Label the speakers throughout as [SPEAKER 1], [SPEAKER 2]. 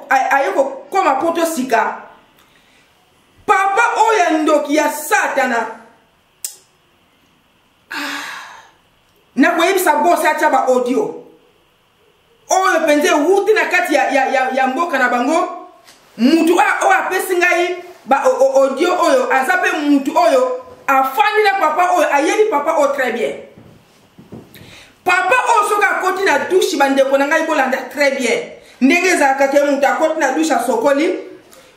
[SPEAKER 1] ayoko koma poto sika papa oya ndoki ya satana na koyebisa bosi atia ba audio oyo penze wuti na kati ya mboka na bango mutu oyo apesi ngai ba audio oyo azape mutu oyo afandi na papa oyo ayebi papa oyo très bien papa oyo soki akoti na douche bandeko na ngai bolanda très bien ndenge ezalaka ke mutu akoti na douche asokoli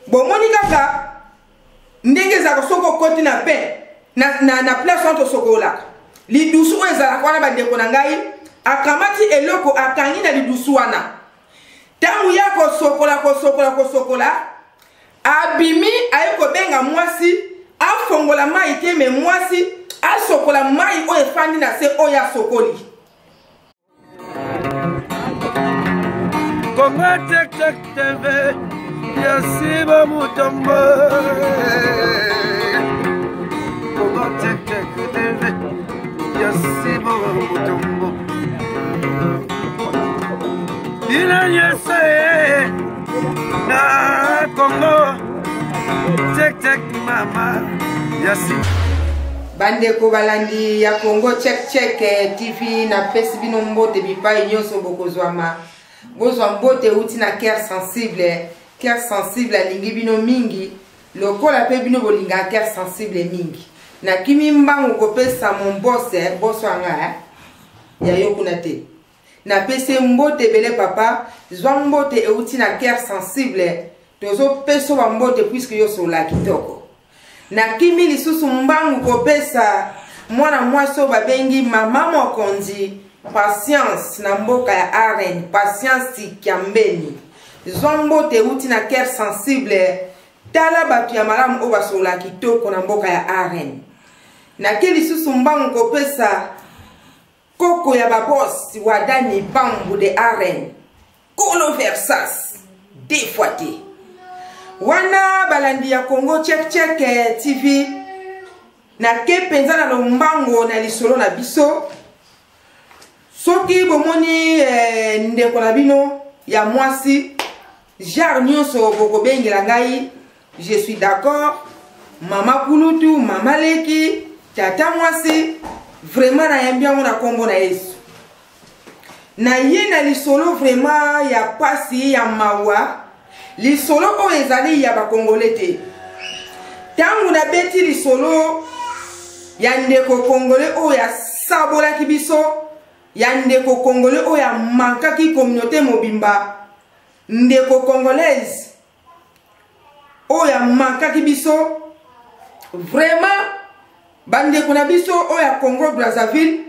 [SPEAKER 1] bomoni kaka ndenge ezalaka soki okoti na pe na place wana tosokolaka lidusu oyo ezalaka wana bandeko na ngai akamati eloko akangi na lidusu wana ntango ya kosokola abimi aye kobenga mwasi afongola mai te me mwasi asokola mai oyo efandi na se oyo asokoli
[SPEAKER 2] Congo Tek Tek TV, Yasiba Mutombo. Congo Tek Tek TV, Yasiba Mutombo. Ina yese na Congo Tek Tek mama Yasiba.
[SPEAKER 1] Bandeko balandi ya Congo Tek Tek TV na pesi bino mbote bipai nyonso bokozwama. Bozwa mbote uti na cœur sensible alingi bino mingi lokola pe bino bolinga cœur sensible mingi na kimi mbangu kopesa mon boss anga ya yokuna te na pese mbote bele papa zwa mbote uti na cœur sensible tozo peso wa mbote puisque yo sola kitoko na kimi lisusu mbangu kopesa mwana mwaso babengi mama mokonzi patience na mboka ya arène patience kiambeni zombo te uti na cœur sensible tala batu ya malamu o basola kitoko na mboka ya arène na kili susu mbangu kopesa koko ya babos wadani bambu de arène kolo versas des fois te wana balandi ya Congo Tek Tek TV na ke penza na lombango na lisolo na biso soki bomoni ndeko na bino ya mwasi jar nyonso bokobengela ngai je suis d'accord mama kulutu mama leki tata mwasi vraiment na yambi yango na kombo na Yesu na ye na lisolo vraiment ya pasi ya mawa lisolo oyo ezali ya bakongole te ntango na beti lisolo ya ndeko kongole oyo asabolaki biso ya ndeko congolais oyo amankaki communauté mobimba ndeko congolaise oyo amankaki biso vraiment bandeko na biso oyo ya Congo Brazzaville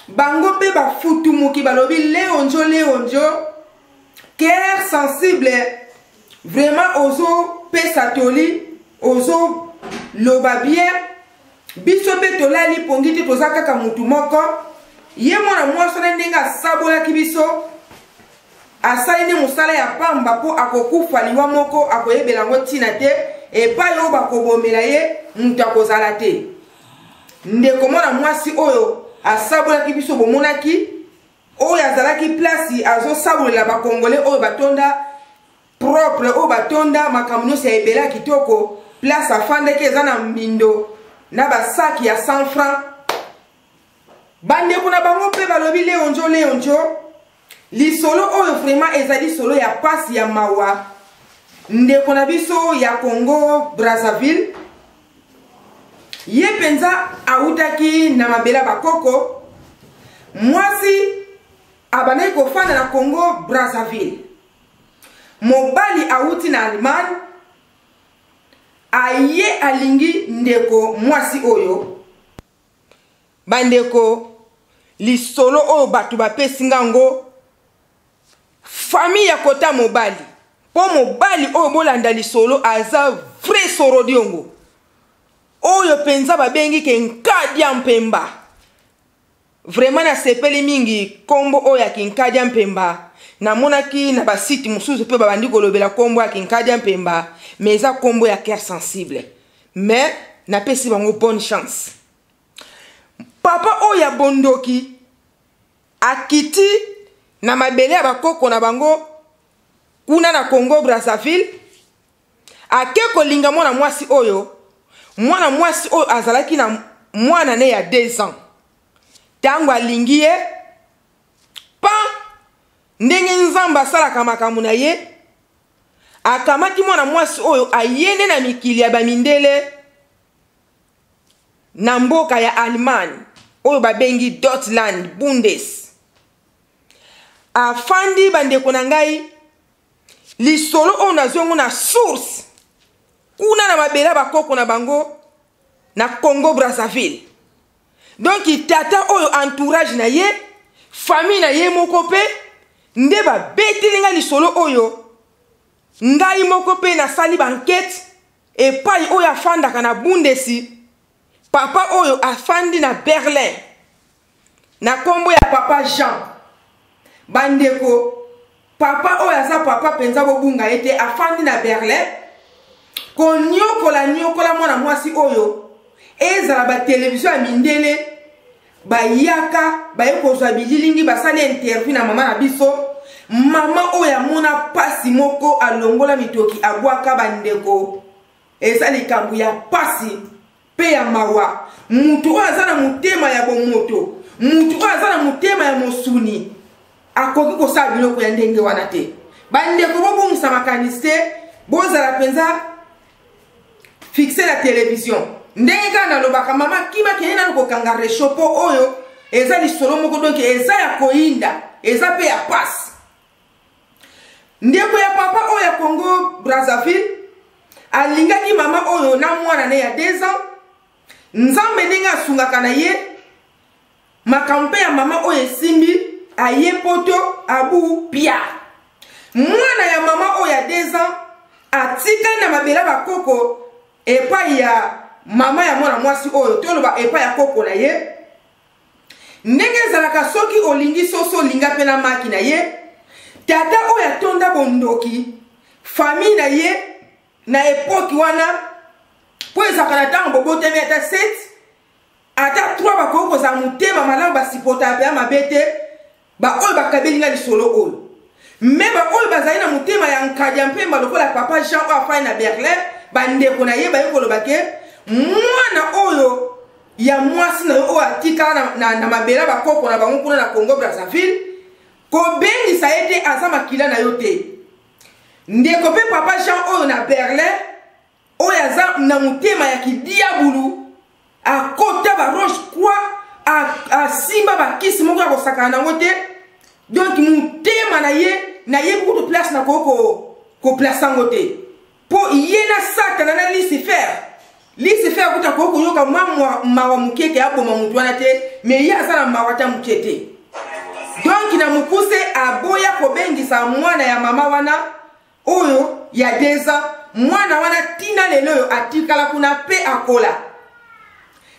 [SPEAKER 1] bango pe bafutumuki balobi leonjo cœur sensible vraiment ozo pesa toli ozo loba bien biso pe tolali pongi te toza kaka mutu moko ye mwana mwaso na ndenge asabolaki biso asali nde mosala ya pamba mpo akokufa liwa moko akoyebela yango ntina te epai oyo bakobomela ye mutu akozala te ndeko mwana mwasi oyo asabolaki biso bomonaki oyo azalaki plasi azosabolela bakongole oyo batonda propre oyo batonda makambo nyonso ya ebele ya kitoko place afandaki eza na mbindo na basaki ya 100 francs bandeko na bango pe balobi leonjo lisolo oyo vraiment ezali solo ya pasi ya mawa ndeko na biso ya Congo Brazzaville ye penza autaki na mabela bakoko mwasi abandaki kofanda na Congo Brazzaville mobali auti na Allemagne aye alingi ndeko mwasi oyo bandeko lisolo oyo batu bapesi ngango famille ya kota mobali po mobali oyo bolanda lisolo aza vrai soro diongo oyo penza babengi ke nkadia mpemba vraiment na sepeli mingi kombo oyo ya kinkadia mpemba namonaki na basiti mususu pe babandi kolobela kombo ya kinkadia mpemba mais eza kombo ya cœur sensible mais napesi bango bonne chance papa oya bondoki akiti na mabele ya bakoko na bango kuna na Congo Brazzaville ake kolinga mwana mwasi oyo azalaki na mwana ne ya 2 ans tango alingi ye pa ndenge nzambe asalaka makambo na ye akamati mwana mwasi oyo ayende na mikili ya bamindele na mboka ya Allemagne oyo babengi Deutschland Bundes afandi bandeko na ngai lisolo oyo nazongo na source kuna na mabela bakoko na bango na Congo Brazzaville. Donc tata oyo entourage na ye famille na ye moko pe nde ba betelinga lisolo oyo ngai moko pe na sali banquette epai oyo afandaka na Bundesi papa oyo afandi na Berlin na kombo ya papa Jean bandeko papa oyo aza papa penza bobunga ete afandi na Berlin konyokola mwana mwasi oyo ezala ba television ya mindele bayaka bayekozwa bililingi basali interview na mama na biso mama oyo amona pasi moko alongola mitoki abwaka bandeko ezali likambo ya pasi pe ya mawa mutu oyo aza na motema ya bomoto mutu oyo aza na motema ya mosuni akoki kosala biloko ya ndenge wana te bandeko bobongisa makanisi te bozala penza fixe la télévision ndenge kaka nalobaka mama kima kende nanu kokanga reshopo oyo eza lisolo moko donc eza ya koyinda eza pe ya pasi ndeko ya papa oyo ya Congo Brazzaville alingaki mama oyo na mwana ne ya 2 ans nzambe ndenge asungaka na ye makampe ya mama oyo esimbi aye poto abu pia mwana ya mama oyo ya 2 ans atikali na mabela bakoko epai ya mama ya mwana mwasi oyo toloba epai ya koko na ye ndenge ezalaka soki olingi soso olinga mpe na maki na ye tata oyo atonda bondoki famille na ye na epoki wana po ezalaka na ntango bobotemi ata 7 ata 3 bakoki kozala motema malamu basipota mpe ya mabe te baoyo bakabelinga lisolo oyo me baoyo bazali na motema ya nkadya mpemba lokola papa Jean oyo afai na Berlin bandeko na ye baye koloba ke mwana oyo ya mwasi na yo oyo atikala na mabela bakoko na bango kuna na Congo Brazzaville kobengisa ete aza makila na yo te ndeko pe papa Jean oyo na Berlin oyo aza na motema ya kidiabulu akota baroche kwa asimba bakisi moko ya kosakana nango te donc motema na ye beaucoup de place na koplace yango te po ye na satana na Lucifer kuta koko yoka mawa mukeke aboma mutu wana te me ye aza na mawa ta mukete donc na mukuse aboya kobengisa mwana ya mama wana oyo ya 2 ans mwana wana tina lelo oyo atikala kuna pe akola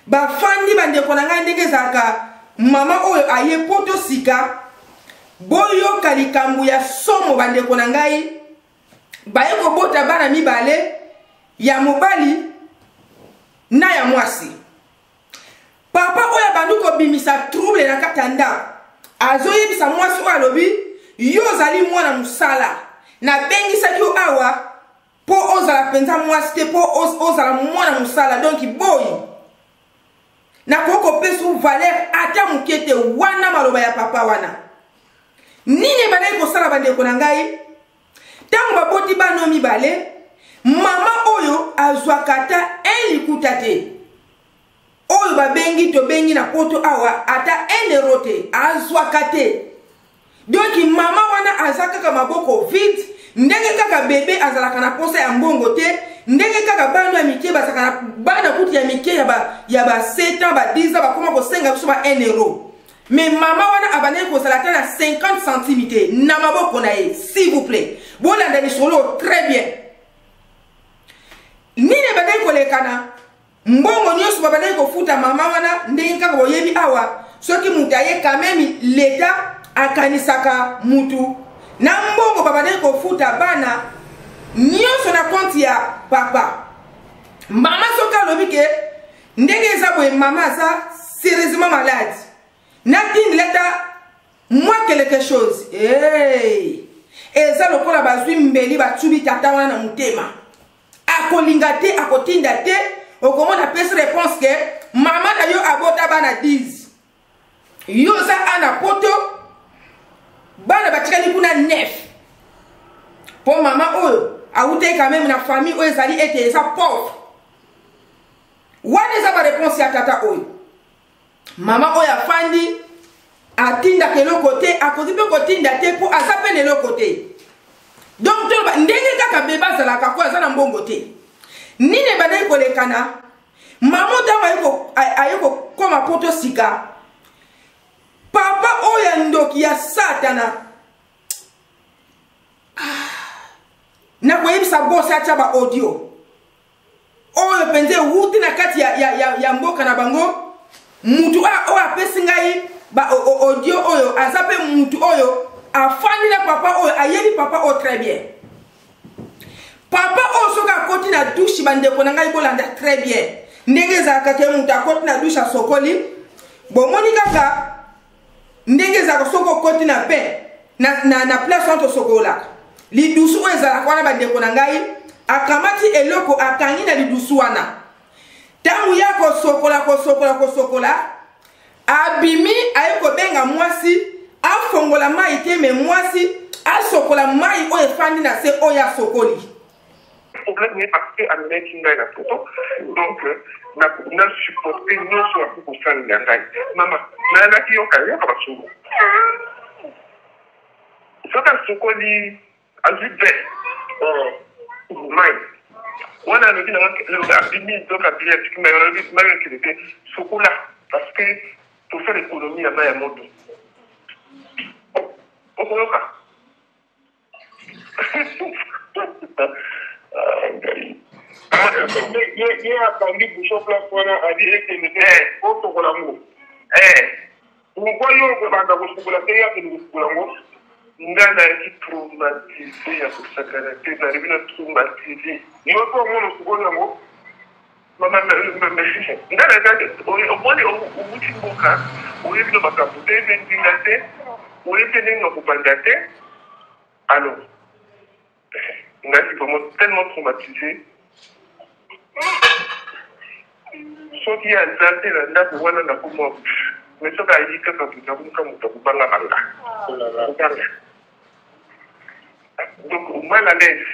[SPEAKER 1] bafandi bandeko na ngai ndenge ezalaka mama oyo aye poto sika boyoka likambo ya somo bandeko na ngai baye kobota bana mibale ya mobali na ya mwasi papa oyo abandu kobimisa trouble na kati ya ndako azoyebisa mwasi oyo alobi yo ozali mwana mosala nabengisaki yo awa po ozala penza mwasi te po ozala mwana mosala donc boyi nakoki kopesa valeur ata moke te wana maloba ya papa wana nini ebandaki kosala bandeko na ngai ntango baboti bano mibale mama oyo azwaka ata 1 likuta te oyo babengi tobengi na poto awa ata 1 euro te azwaka te donc mama wana aza kaka maboko vide ndenge kaka bebe azalaka na posa ya mbongo te ndenge kaka bano ya mike bazalaka na bana kuti ya mike ya ba 7 ans ba 10 ans bakoma kosenga biso ba 1 euro mais mama wana abandaki kozala ata na 50 centimes te na maboko na ye s'il vous plaît bolanda lisolo très bien nini ebandaki kolekana mbongo nyonso babandaki kofuta mama wana ndenge kaka boyebi awa soki mutu aye quand même leta akanisaka mutu na mbongo babandaki kofuta bana nyonso na konti ya papa mama soki alobi ke ndenge eza boye mama aza sérieusement malade natindi leta moi quelque chose hey. eza lokola bazwi mbeli batsubi tata wana na mutema akolinga te akotinda te okomona pesi réponse ke mama na yo abota bana 10 yo za ana poto bana batikali kuna 9 po mama oyo awute quand même na famille oyo ezali ete eza pauvre wana eza ba réponse ya tata oyo mama oyo afandi atinda keloko te akozi mpe kotinda te po aza mpe na eloko te donc toloba ndenge kaka bebe azalaka ko aza na mbongo te nini ebandaki kolekana mama ntango aye kokoma poto sika papa oyo ya ndoki ya satana nakoyebisa bosi atya ba audio oyo mpenza ewuti na kati ya mboka na bango mutu oyo apesi ngai ba audio oyo aza mpe mutu oyo afandi na papa oyo ayebi papa oyo très bien papa oyo soki akoti na douche bandeko na ngai bolanda très bien ndenge ezalaka te mutu akoti na douche asokoli bomoni kaka ndenge ezalaka soki okoti na pe na place wana tosokolaka lidusu oyo ezalaka wana bandeko na ngai akamati eloko akangi na lidusu wana ntango ya kosokola abimi aye kobenga mwasi afongola mai te me mwasi asokola mai oyo efandi na se oyo asokoli
[SPEAKER 3] problème est parce que ameki ngai na photo donc na supporter nyonso ya kokosalela ngai mama nayalaki yoka basuku soki asokoli azwi ve mai wana alobi nanga abimi donc abili atiki mai okele te sokola parce que tofaire l'économie ya mai ya moto okoyoka ye akangi bouchon place wana adi ekende te otokola ngo pourquoi yo okobanda kosukola te yakende kosukola ngo nga nayaki traumatise ya kosakana te nalibi na traumatise yo to omona osukoli yango nga nazate omoni omuti mboka oyebi no makambo te ebe ndinga te oyebi te ndenge nakobanda te alors ngasi vraiment tellement traumatisé soki aza te na ndako wana nakoma mais soki ayi kaka nakomuka moto akobanga banga donc mal à l'aise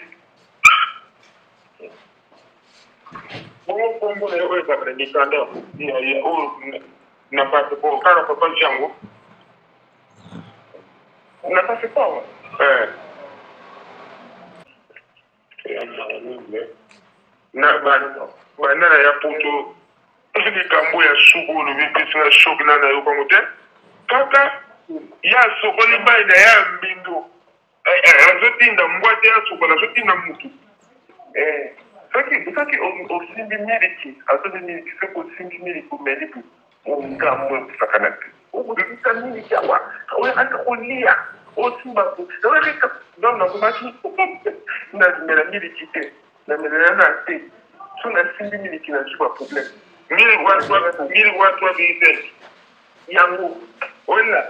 [SPEAKER 3] bongo kombo na yo oyo ezaka na mikanda oyo na passeport kaka papa jango na passeport na banana ya poto likambo ya suku olobi mpesi na shoki nana yokango te kaka ya sokoli mai na ya mbindo azotinda mbwa te asokola azotinda mutu soki osimbi miliki azobi miliki soki osimbi miliki omelipi ongambo ekosakana te okolisa miliki awa ata kolia osimba donc nakomaki namela miliki te namelela na te so nasimbi miliki nazwi baproblème mili watwa biisel yango ola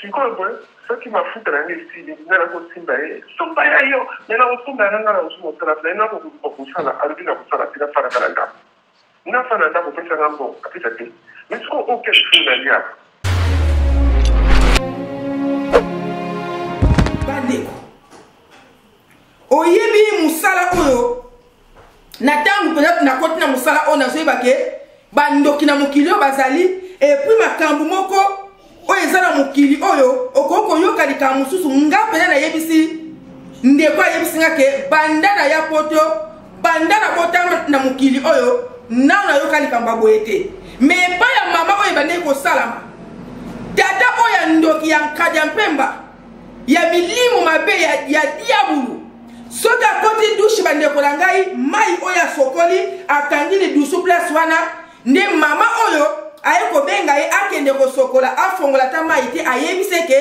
[SPEAKER 3] sikoyo boye soki mafuta na nge esili nga nakosimba ye somba ya yo me nakosomba yana nga na kosi mosala na ye nakokosala alobi na kosala te nafanaka na ndako nafana ndako opesanga mbongo apesa te mais siko okeshe na liaka
[SPEAKER 1] bandeko oyebi musala oyo na ntango mpenza nakoti na mosala oyo nazoyeba ke bandoki na mokili oyo bazali epui makambo moko oyo eza na mokili oyo okoki koyoka likambo mosusu nga mpenza nayebisi ndeko ayebisi nga ke banda na ya poto banda na botama na mokili oyo nao nayoka likambo ya boye te me epai ya mama oyo ebandeki kosalama tata oyo ya ndoki ya nkadi ya mpemba ya milimo mabe ya diabulu soki akoti dushe bandeko na ngai mai oyo asokoli akangi lidusu place wana nde mama oyo aye kobenga ye akende kosokola afongola ta mai te ayebise ke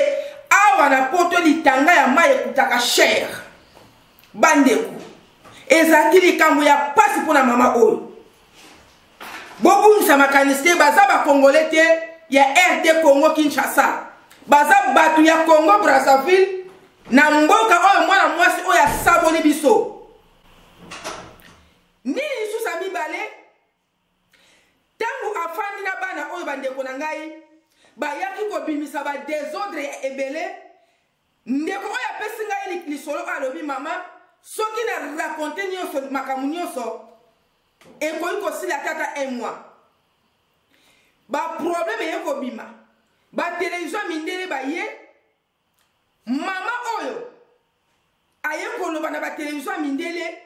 [SPEAKER 1] awa na poto litanga ya mai ekutaka cher bandeko ezalaki likambo ya pasi mpona mama oyo bobungisa makanisi te baza bakongole te ya RD Congo Kinshasa baza bato ya Congo Brazzaville na mboka oyo mwana mwasi oyo asaboli biso nini susa mibale tangu afandi na bana oyo bandeko na ngai bayaki kobimisa ba désordre ya ebele ndeko oyo apesi ngai lisolo alobi mama soki na raconte nyonso makambo nyonso ekoki kosila tata un mois baproblème ye kobima batelevizio mindele baye mama oyo aye koloba na batelevizio mindele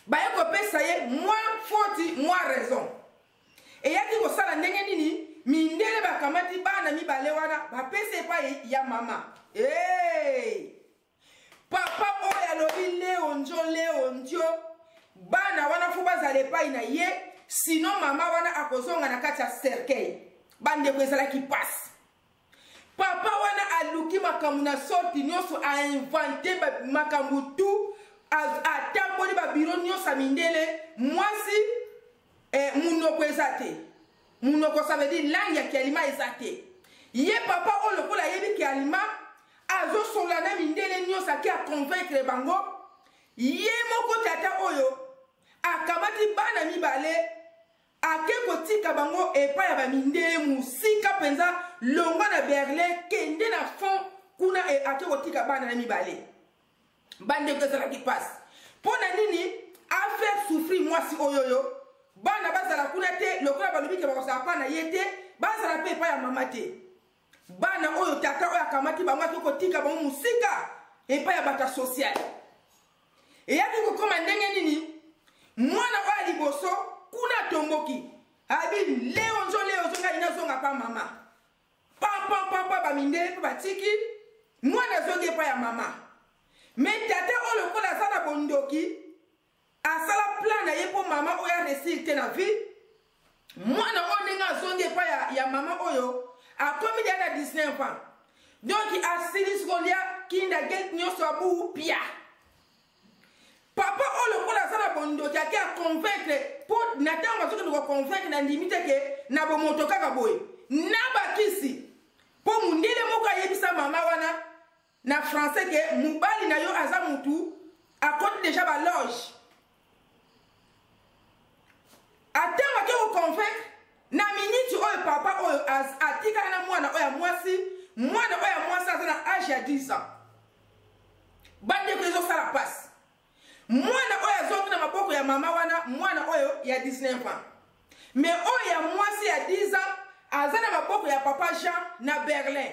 [SPEAKER 1] baye kopesa ye moins faute moins raison eyaki kosala ndenge nini mindele bakamati bana mibale wana bapesa epai ya mama papa oyo alobi leo ndio bana wana fo bazala epai na ye sinon mama wana akozonga na kati ya cercueil bandeko ezalaki pasi papa wana aluki makambo na sorti nyonso ainvente makambo tu atamboli babiro nyonso ya mindele mwasi munoko eza te munoko ça veut dire langue ya kialima eza te ye papa oyo lokola ayebi kialima azosola na mindele nyonso ake aconvaincre bango ye moko tata oyo akamati bana mibale ake kotika bango epai ya bamindele musika mpenza longa na Berlin kende na fond kuna ake kotika bana na mibale bandeko ezalaki pasi mpo na nini afaire souffrir mwasi oyoyo bana bazala kuna te lokola balobi ke bakosala pa na ye te bazala mpe epai ya mama te bana oyo tata oyo akamati bango ake kotika bango musika epai ya bato social eyaki kokoma ndenge nini mwana oyo liboso kuna tomboki abi leo nzo ngai nazonga pa mama papa bamindele mpe batiki mwana azongi epai ya mama me tata oyo lokola aza na bondoki asala plan na ye mpo mama oyo aresir te na vie mwana oyo ndenge azongi epai ya mama oyo akomi deya na 19 ans donc asilisi kolia kinda gate nyonso abuhu pia papa oyo lokola aza na bondoki ake aconvaincre mpo na ntango azoki koconvaincre na ndimi te ke na bomoto kaka boye na bakisi mpo mundele moko ayebisa mama wana na français ke mobali na yo aza mutu akoti deja baloge atango ake koconvaincre na miniti oyo papa oyo atikala na mwana oyo ya mwasi aza na age ya 10 ans bandeko ezosala pasi mwana oyo azongi na maboko ya mama wana mwana oyo ya 19 ans me oyo ya mwasi ya 10 ans aza na maboko ya papa Jean na Berlin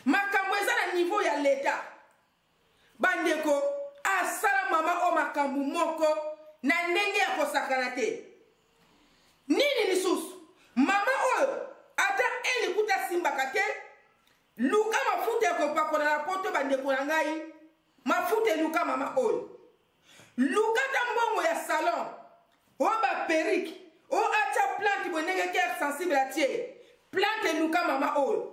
[SPEAKER 1] makambo eza na niveau ya leta bandeko asala mama oyo makambo moko na ndenge ya kosakana te nini lisusu mama oyo ata elikuta simbaka te luka mafuta ya kopakola na poto bandeko na ngai mafuta eluka mama oyo luka ta mbongo ya salon oyo baperike oyo atia plante bonenge kere sensible atie plante eluka mama oyo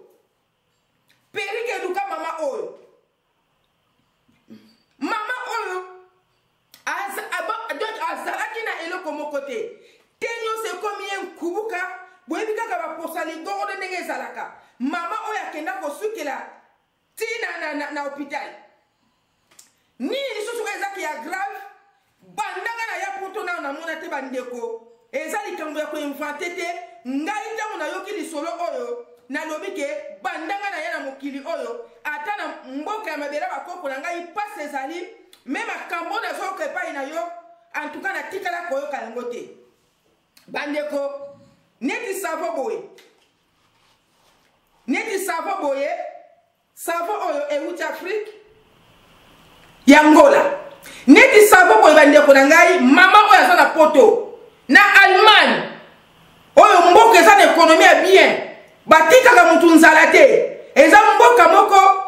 [SPEAKER 1] perike eluka mama oyo mama oyo donc azalaki na eloko moko te te nyonso ekomi ye nkubuka boyebi kaka baposa ligordo ndenge ezalaka mama oyo akenda kosukela ti na hôpital nini lisusu ko ezaki ya grave bandanga na ya poto nao namona te bandeko eza likambo ya koinvente te ngai ntango nayoki lisolo oyo nalobi ke bandanga na ya na mokili oyo ata na mboka ya mabele bakoko na ngai pasi ezali me makambo nazoyoka epai na yo antuka natikala koyoka yango te bandeko neti savo boye savo oyo euti Afrique ya Angola neti savo boye bandeko na ngai mama oyo aza na poto na Allemagne oyo mboka eza na ekonomi ya bien batikaka mutu nzala te eza mboka moko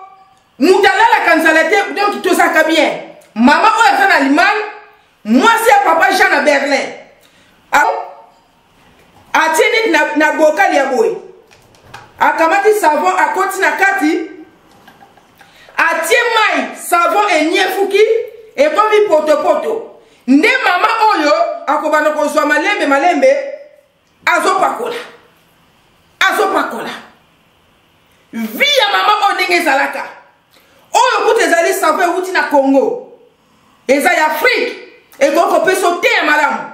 [SPEAKER 1] mutu alalaka nzala te donc tozalaka bien mama oyo aza na Allemagne mwasi ya papa Jean na Berlin atie neti na bokali ya boye akamati savon akoti na kati atie mai savon enyefuki ekomi potopoto nde mama oyo akobana kozwa malembe azopakola vi ya mama oyo ndenge ezalaka oyo kuta ezali savon euti na Congo eza ya Afrique ekoko peso te ya malamu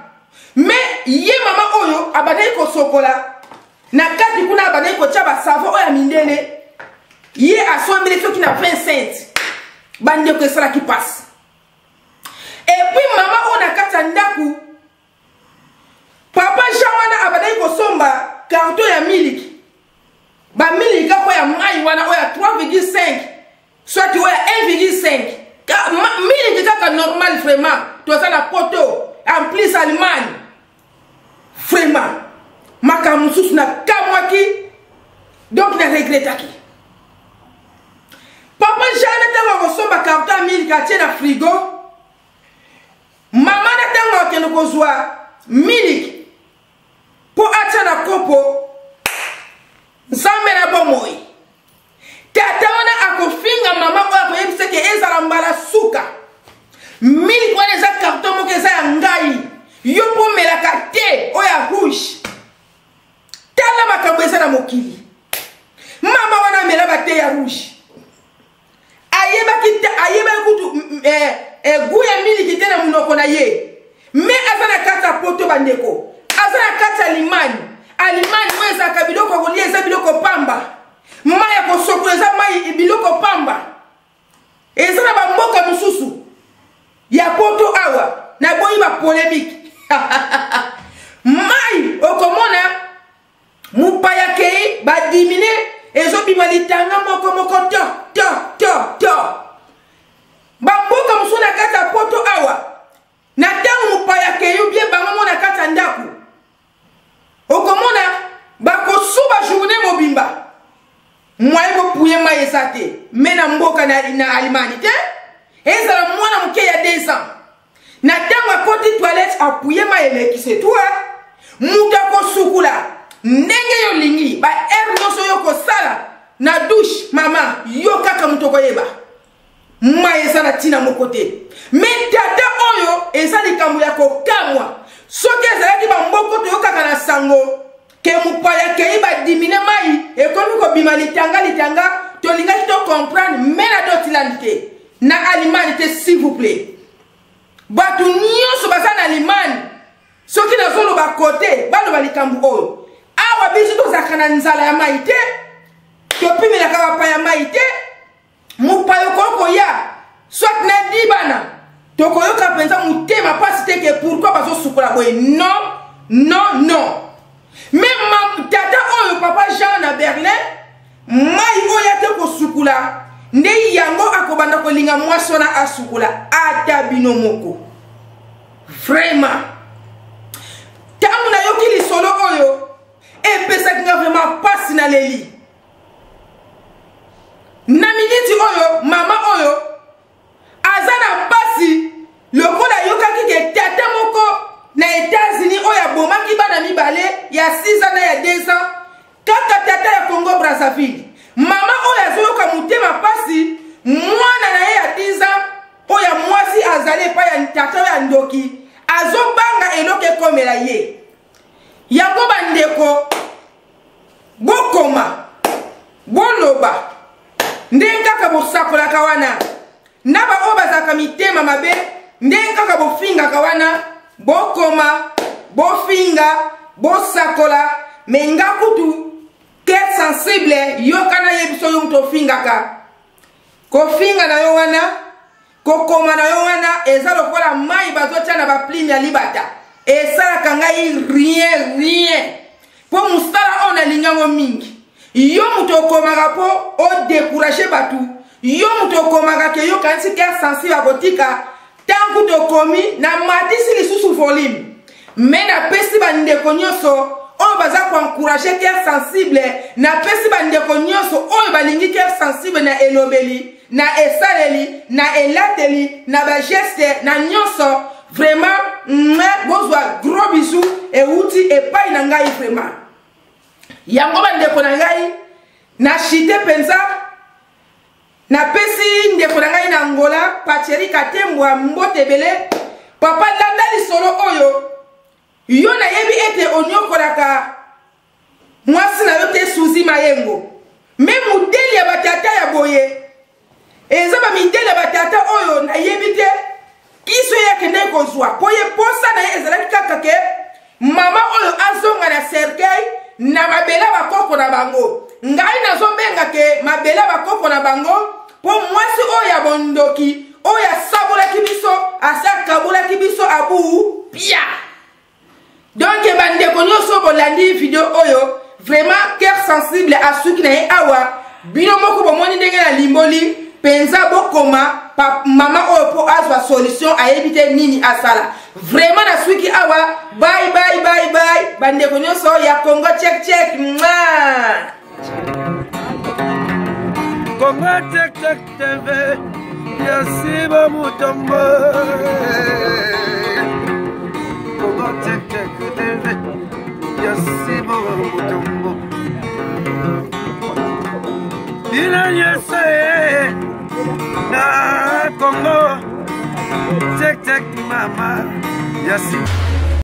[SPEAKER 1] mais ye mama oyo abandaki kosokola na kati kuna abandaki kotia basavon oyo ya mindele ye asombeli soki na 20 cents bandeko esalaki pasi epuis mama oyo na kati ya ndaku papa Jean wana abandaki kosomba carton ya miliki ba miliki kako ya mai wana oyo ya 3,5 soit oyo ya 1,5 miliki kaka normal vraiment toza na poto en plus Allemagne vraiment makambo mosusu na kamwaki donc na regretaki papa Jean ntango akosomba carton ya miliki atie na frigo mama ntango akende kozwa miliki po atia na kopo nzambe na bomoi tata wana akofinga mama oyo akoyebisa ke ezala mbala suka miliki wana eza carton moko eza ya ngai yo mpo omelaka te oyo ya rouge tala makambo eza na mokili mama wana amela bate ya rouge ayebaki kutu gu ya miliki te na monoko na ye me aza na kati ya poto bandeko aza na kati ya limani oyo ezalaka biloko kolia eza biloko pamba mai ya kosokola eza mai biloko pamba eza na bamboka mosusu ya poto awa na boyi bapolemike mai okomona mopaya kei badimine ezobima litanga moko to bamboka mosusu na kati ya poto awa na ntango mopaya kei obie bango mo na kati ya ndaku okomona bakosuba journée mobimba mwaye bopuye mai eza te me na mboka na Allemagne te ezala mwana moke ya 2 ans na ntango akoti toilette apuye mai elekise tu mutu akosukula ndenge yo lingi ba ere nyonso yo kosala na douche mama yo kaka mutu okoyeba mai eza na ntina moko te me tata oyo eza likambo ya kokamwa soki ezalaki bamboko toyokaka na sango ke mopaya kei badimine mai ekomi kobima litanga tolingaki tocomprendre me na dotilandi te na Allemagne te s'il vous plaît bato nyonso baza na Allemagne soki nazoloba kote baloba likambo oyo awa biso tozalaka na nzala ya mai te topimelaka bapaya mai te mopaya okokoya soit na dibana tokoyoka mpenza motema pasi te ke pourkui bazosukola boye non même tata oyo papa Jean na Berlin mai oyo ate kosukula nde yango akobanda kolinga mwasi wana asukula ata bino moko vraiment ntango nayoki lisolo oyo epesaki nga vraiment pasi na leli na miniti oyo mama oyo aza na pasi lokola yokaki ke tata moko na États-Unis oyo abomaki bana mibale ya 6 ans na ya 2 ans kaka tata ya Congo Brazzaville mama oyo azoyoka motema pasi mwana na ye ya 10 ans oyo mwasi azali epai ya tata oyo ya ndoki azobanga eloko ekomela ye yango bandeko bokoma boloba ndenge kaka bosakolaka wana na baoyo bazalaka mitema mabe ndenge kaka bofingaka wana bokoma bofinga bosakola me nga kutu cœur sensible yokana yebiso yo mutu ofingaka kofinga na yo wana kokoma na yo wana eza lokola mai bazotia na baplime ya libata esalaka ngai rien po mosala oyo nalingango mingi yo mutu okomaka po odécourage batu yo mutu okomaka ke yo kanisi cœur sensible akotika tangu tokomi na matisi lisusu volume me napesi bandeko nyonso oyo baza koencourage cœur sensible napesi bandeko nyonso oyo balingi cœur sensible na elobeli na esaleli na elateli na bageste na nyonso vraiment bozwa gros bisou euti epai na ngai vraiment yango bandeko na ngai na chite penza napesi ndeko na ngai na Angola Pacheri Katembwa mbote bele papa landa lisolo oyo yo na yebi ete onyokolaka mwasi na yo te Suzi Mayengo me mudeli ya batata ya boye eza ba mindele batata oyo na yebite kiso yake ne kozwa poye posa na ezala kaka ke mama oyo azonga na cercueil na mabela bakoko na bango ngai nazobenga ke mabela bakoko na bango po mwasi oyo ya bondoki oyo asabolaki biso asakabulaki biso abu pia. Donc bandeko nyonso bolandi video oyo vraiment cœur sensible à suki na ye awa bino moko bomoni ndenge na limboli penza bokoma mama oyo po azwa solution ayebite nini asala vraiment na suki awa bye bye bye bye bandeko nyonso ya Congo check check
[SPEAKER 2] Congo check check TV Yasiba Mutombo Congo check check TV Yasiba Mutombo Ina yese na Congo check check mama Yasiba